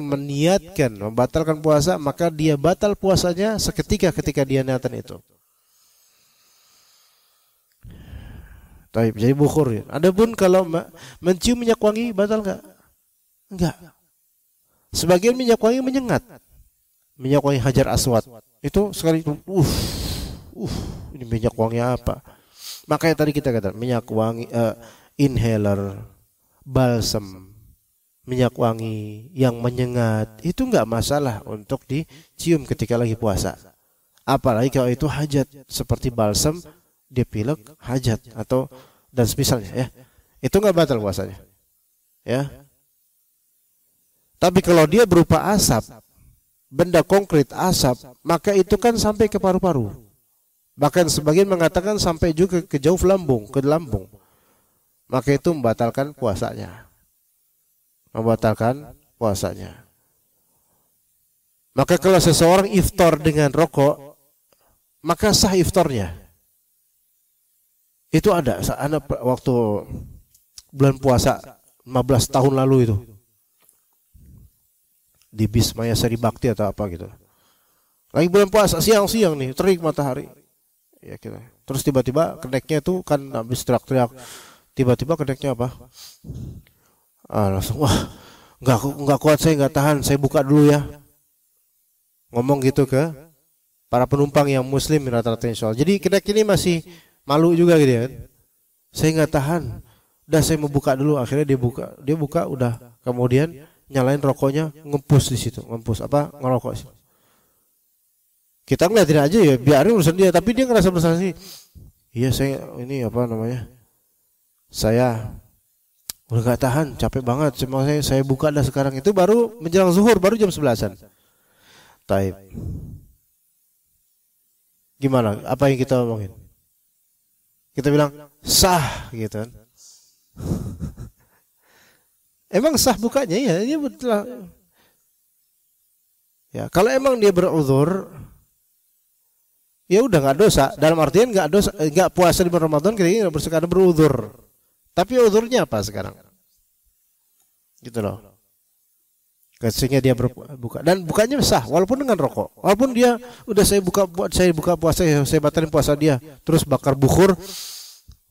meniatkan membatalkan puasa, maka dia batal puasanya seketika ketika dia niatan itu. Jadi bukhur. Adapun kalau mencium minyak wangi batal enggak? Sebagian minyak wangi menyengat. Minyak wangi hajar aswad itu sekali ini minyak wangi apa? Makanya tadi kita katakan minyak wangi inhaler, balsam, minyak wangi yang menyengat itu enggak masalah untuk dicium ketika lagi puasa. Apalagi kalau itu hajat seperti balsam dia pilek hajat atau dan semisalnya ya. Itu enggak batal puasanya. Ya. Tapi kalau dia berupa asap, benda konkret asap, maka itu kan sampai ke paru-paru. Bahkan sebagian mengatakan sampai juga ke jauh lambung, ke lambung. Maka itu membatalkan puasanya. Membatalkan puasanya. Maka kalau seseorang iftar dengan rokok, maka sah iftarnya. Itu ada waktu bulan puasa 15 tahun lalu itu. Di bis Maya Sari Bakti atau apa gitu. Lagi bulan puasa siang-siang nih, terik matahari. Ya kita. Terus tiba-tiba keneknya itu kan habis teriak-teriak. Tiba-tiba keneknya apa? Langsung enggak kuat saya, enggak tahan, saya buka dulu ya. Ngomong gitu ke para penumpang yang muslim rata-rata insyaallah. Jadi kenek ini masih malu juga gitu ya. Saya enggak tahan. Udah saya mau buka dulu, akhirnya dia buka udah. Kemudian nyalain rokoknya, ngempus di situ, ngerokok sih. Kita ngeliatin aja ya, biarin urusan dia, tapi dia ngerasa bersalah sih. Iya saya ini saya udah gak tahan, capek banget, saya buka dah sekarang. Itu baru menjelang zuhur, baru jam 11-an. Taib. Gimana? Apa yang kita omongin? Kita bilang sah gitu kan. Emang sah bukanya ya, ini betul. Ya, kalau emang dia beruzur, ya udah nggak dosa. Dalam artian nggak dosa, nggak puasa di bulan Ramadan kira-kira karena beruzur. Tapi uzurnya apa sekarang? Gitu loh. Sehingga dia berbuka dan bukanya sah walaupun dengan rokok. Walaupun dia udah saya buka puasa, saya batalin puasa dia, terus bakar bukhur.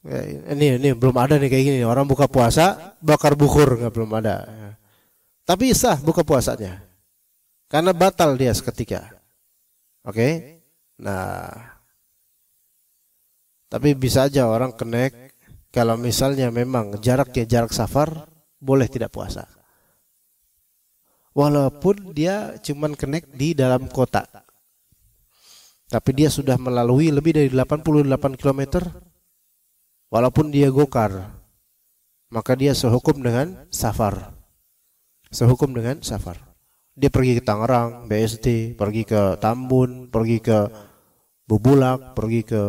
Ya, ini belum ada nih kayak gini. Orang buka puasa bakar bukhur belum ada. Tapi sah buka puasanya. Karena batal dia seketika. Oke? Nah. Tapi bisa aja orang connect kalau misalnya memang jaraknya jarak safar, boleh tidak puasa. Walaupun dia cuman connect di dalam kota. Tapi dia sudah melalui lebih dari 88 km. Walaupun dia gokar, maka dia sehukum dengan safar. Sehukum dengan safar. Dia pergi ke Tangerang, BSD, pergi ke Tambun, pergi ke Bubulak, pergi ke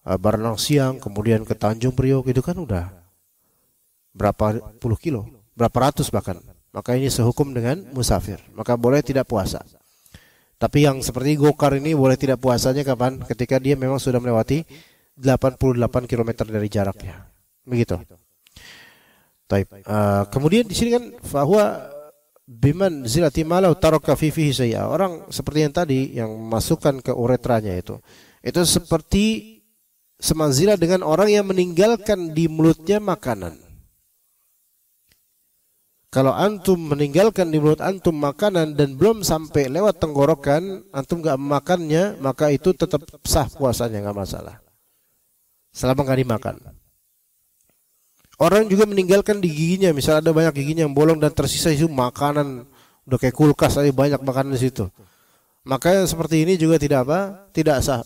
Baranang Siang, kemudian ke Tanjung Priok, itu kan udah berapa puluh kilo, berapa ratus bahkan. Maka ini sehukum dengan musafir. Maka boleh tidak puasa. Tapi yang seperti gokar ini boleh tidak puasanya kapan? Ketika dia memang sudah melewati 88 km dari jaraknya. Begitu. Taib. Kemudian di sini kan bahwa biman zilati malau taraka fihi syai'a. Orang seperti yang tadi yang masukkan ke uretranya itu seperti semanzila dengan orang yang meninggalkan di mulutnya makanan. Kalau antum meninggalkan di mulut antum makanan dan belum sampai lewat tenggorokan, antum gak memakannya, maka itu tetap sah puasanya, gak masalah. Selama gak dimakan. Orang juga meninggalkan di giginya, misalnya ada banyak giginya yang bolong dan tersisa itu makanan, udah kayak kulkas aja banyak makanan di situ. Maka seperti ini juga tidak apa? Tidak sah.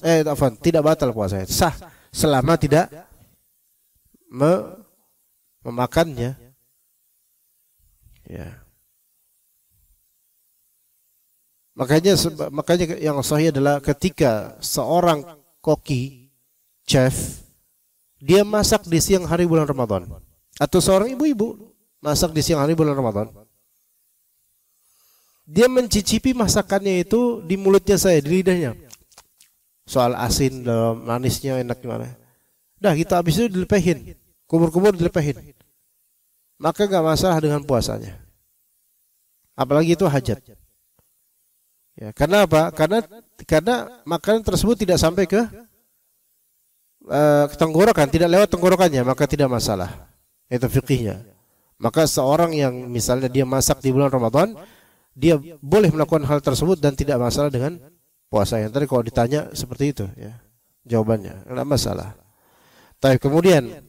Tidak batal puasanya. Sah selama tidak memakannya. Ya. Makanya yang sahih adalah ketika seorang koki, chef, dia masak di siang hari bulan Ramadan, atau seorang ibu-ibu masak di siang hari bulan Ramadan, dia mencicipi masakannya itu di mulutnya saya, di lidahnya. Soal asin, dalam manisnya enak gimana. Dah kita habis itu dilepehin, kubur-kubur dilepehin. Maka gak masalah dengan puasanya. Apalagi itu hajat. Ya, karena apa? Karena makanan tersebut tidak sampai ke tenggorokan, tidak lewat tenggorokannya, maka tidak masalah. Itu fikihnya. Maka seorang yang misalnya dia masak di bulan Ramadan, dia boleh melakukan hal tersebut dan tidak masalah dengan puasanya. Tadi kalau ditanya seperti itu, ya jawabannya tidak masalah. Tapi kemudian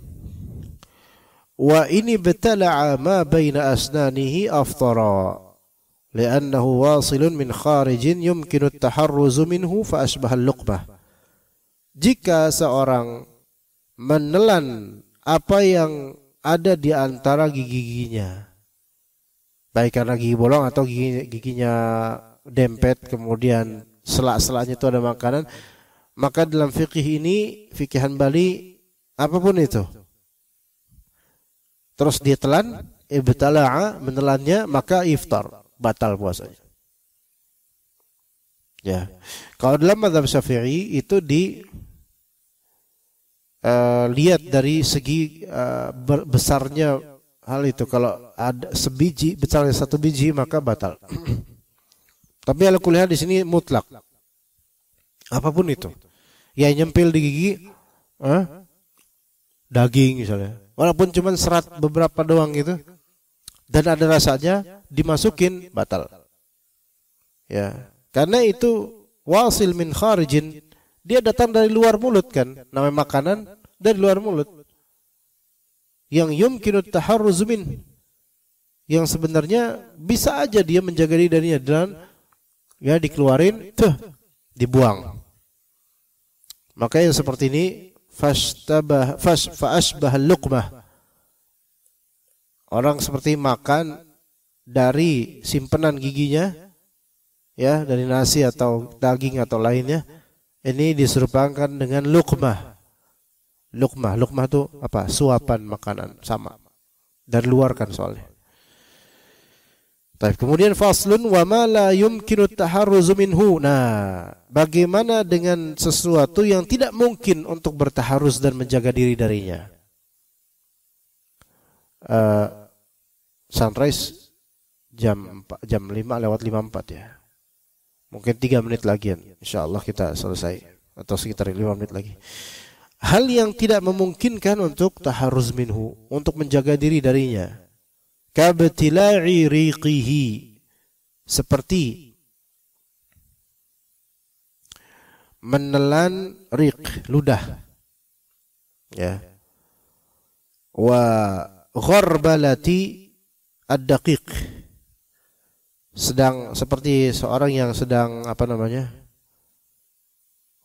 wa ini betala'a ma baina asnanihi aftara li'annahu wasilun min kharijin yumkinu at-taharruzu minhu fa asbaha al-luqmah. Jika seorang menelan apa yang ada di antara gigi-giginya, baik karena gigi bolong atau giginya dempet, kemudian selak-selaknya itu ada makanan, maka dalam fikih ini, fikih Hanbali, apapun itu, terus dia telan, ibtala'a, menelannya, maka iftar, batal puasanya. Ya, kalau dalam mazhab Syafi'i itu lihat dari segi besarnya hal itu. Kalau ada sebiji, besarnya satu biji maka batal. Tapi kalau kuliah di sini mutlak, apapun itu, ya nyempil di gigi, daging misalnya, walaupun cuma serat beberapa doang gitu, dan ada rasanya, dimasukin batal. Ya, karena itu wasil min kharijin, dia datang dari luar mulut kan, namanya makanan dari luar mulut. Yang yumkinu taharruz min, yang sebenarnya bisa aja dia menjaga diri darinya dan ya dikeluarin, tuh dibuang. Maka yang seperti ini fa'ashbah luqmah. Orang seperti makan dari simpenan giginya, ya dari nasi atau daging atau lainnya, ini diserupakan dengan luqmah. Luqmah itu apa? Suapan makanan, sama. Dan luar kan soalnya. Tapi kemudian faslun wa ma la yumkinu taharruzu minhu. Nah, bagaimana dengan sesuatu yang tidak mungkin untuk bertaharruz dan menjaga diri darinya? Sunrise jam 5 lewat 54 ya. Mungkin 3 menit lagi, insyaallah kita selesai atau sekitar 5 menit lagi. Hal yang tidak memungkinkan untuk taharruz minhu, untuk menjaga diri darinya. Kabtila'i riqihi, seperti menelan riq, ludah. Ya. Wa gharbalati ad-daqiq, sedang seperti seorang yang sedang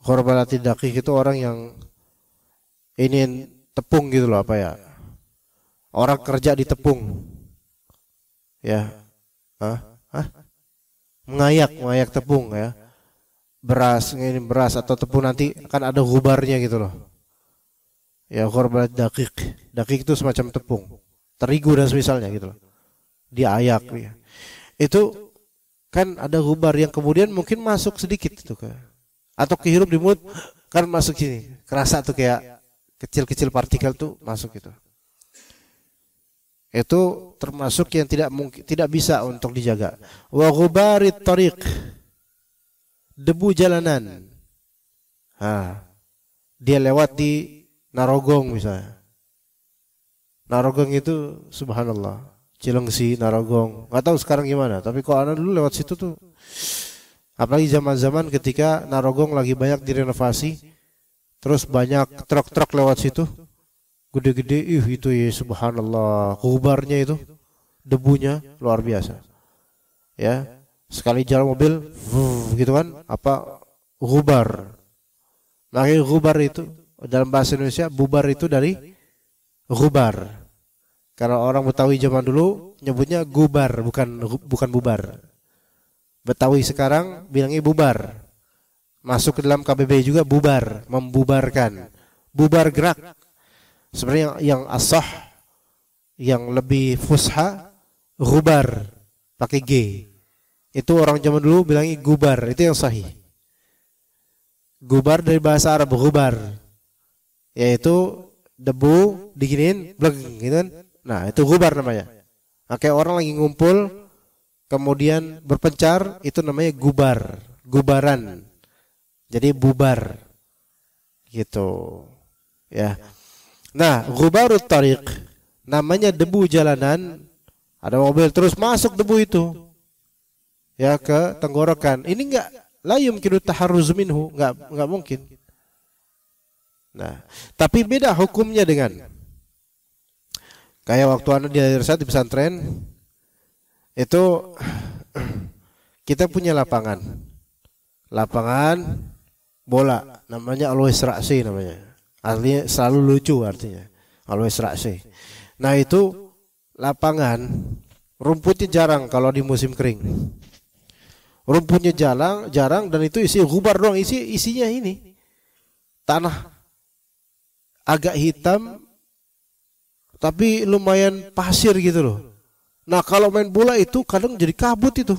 gharbalati ad-daqiq itu orang yang ini tepung gitu loh, orang kerja di tepung. Ya, mengayak tepung ya, beras atau tepung nanti akan ada gubarnya gitu loh. Ya, gharbalat daqiq itu semacam tepung, terigu dan semisalnya gitu loh, diayak ya. Itu kan ada gubar yang kemudian mungkin masuk sedikit itu atau kehirup di mulut, kan masuk sini, kerasa tuh kayak kecil-kecil partikel tuh masuk gitu. Itu termasuk yang tidak bisa untuk dijaga. Wa ghubarit tariq, debu jalanan. Dia lewat di Narogong misalnya. Narogong itu subhanallah, Cilengsi, Narogong. Enggak tahu sekarang gimana, tapi kalau anak dulu lewat situ tuh, apalagi zaman-zaman ketika Narogong lagi banyak direnovasi, terus banyak truk-truk lewat situ. Gede-gede, itu ya subhanallah, gubarnya itu, debunya luar biasa. Ya, sekali jalan mobil, gitu kan, gubar. Makanya gubar itu dalam bahasa Indonesia, bubar itu dari gubar. Karena orang Betawi zaman dulu nyebutnya gubar, bukan bubar. Betawi sekarang bilangnya bubar. Masuk ke dalam KBBI juga bubar, membubarkan, bubar gerak. Sebenarnya yang asah, yang lebih fusha, gubar pakai G. Itu orang zaman dulu bilangnya gubar, itu yang sahih. Gubar dari bahasa Arab gubar, yaitu debu diginin bleg gitu kan. Nah, itu gubar namanya. Kayak orang lagi ngumpul kemudian berpencar, itu namanya gubar, gubaran. Jadi bubar. Gitu. Ya. Nah, ghubarut tariq namanya debu jalanan. Ada mobil terus masuk debu itu ya ke tenggorokan. Ini enggak la yumkinu taharruz minhu, enggak mungkin. Nah, tapi beda hukumnya dengan kayak waktu anak di pesantren itu kita punya lapangan bola, namanya Always Ra'si namanya. Artinya selalu lucu artinya. Always Ra'si. Nah, itu lapangan rumputnya jarang kalau di musim kering. Rumputnya jarang dan itu isi gubar doang, isinya ini. Tanah agak hitam tapi lumayan pasir gitu loh. Nah, kalau main bola itu kadang jadi kabut itu.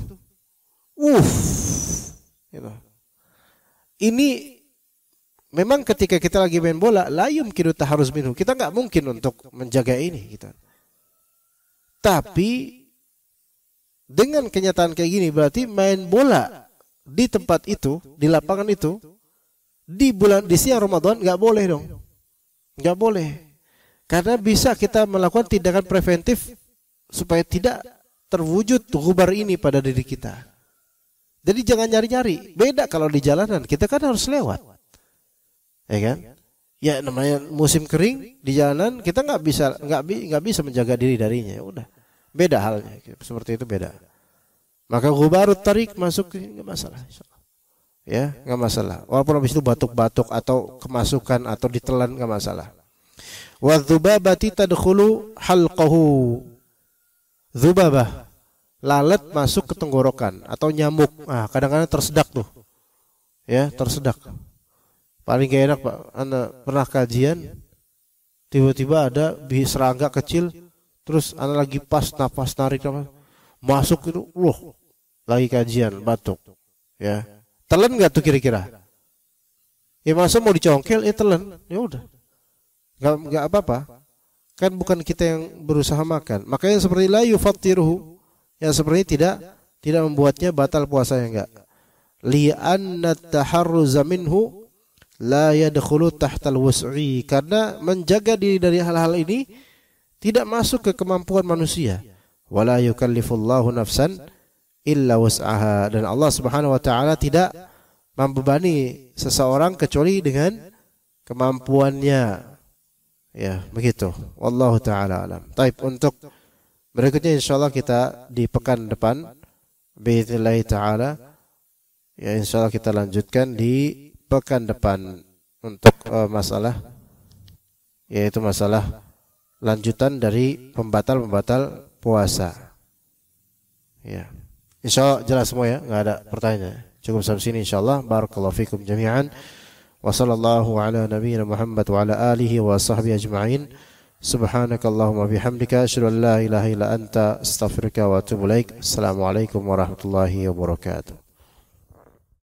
Gitu. Ini memang ketika kita lagi main bola, la yumkinu taharruz minhu, kita enggak mungkin untuk menjaga ini gitu. Tapi dengan kenyataan kayak gini berarti main bola di tempat itu, di lapangan itu, di siang Ramadan enggak boleh dong. Enggak boleh. Karena bisa kita melakukan tindakan preventif supaya tidak terwujud gubar ini pada diri kita. Jadi jangan nyari-nyari. Beda kalau di jalanan, kita kan harus lewat. Ya kan? Ya namanya musim kering di jalanan kita nggak bisa menjaga diri darinya. Ya udah, beda halnya. Seperti itu beda. Maka ghubarut tariq masuk nggak masalah. Ya nggak masalah. Walaupun habis itu batuk-batuk atau kemasukan atau ditelan nggak masalah. Wa dzubabati tadkhulu halqahu. Dzubabah, lalat masuk ke tenggorokan atau nyamuk. Kadang-kadang tersedak tuh. Ya tersedak. Paling gak enak Pak, Anda pernah kajian, tiba-tiba ada serangga kecil, terus Anda lagi pas napas narik, masuk itu, lagi kajian batuk, ya. Telan nggak tuh kira-kira? Ya masa mau dicongkel, telan, ya udah, nggak apa-apa. Kan bukan kita yang berusaha makan. Makanya seperti la yufattiruhu, yang seperti tidak membuatnya batal puasanya, enggak. Li'anna taharruza minhu la yadkhulu tahtal wus'i, karena menjaga diri dari hal-hal ini tidak masuk ke kemampuan manusia. Wala yukallifullahu nafsan illa wus'aha, dan Allah Subhanahu wa taala tidak membebani seseorang kecuali dengan kemampuannya. Ya, begitu. Wallahu taala alam. Baik, untuk berikutnya insyaallah kita di pekan depan biidznillah taala, ya insyaallah kita lanjutkan di pekan depan untuk masalah, yaitu masalah lanjutan dari pembatal puasa. Ya. Insyaallah jelas semua ya, enggak ada pertanyaan. Cukup sampai sini insyaallah. Barakallahu fikum jami'an. Wa sallallahu ala nabiyyina Muhammad wa ala alihi wa sahbihi ajma'in. Subhanakallahumma bihamdika asyhadu an la ilaha illa anta astaghfiruka wa atubu ilaik. Assalamualaikum warahmatullahi wabarakatuh.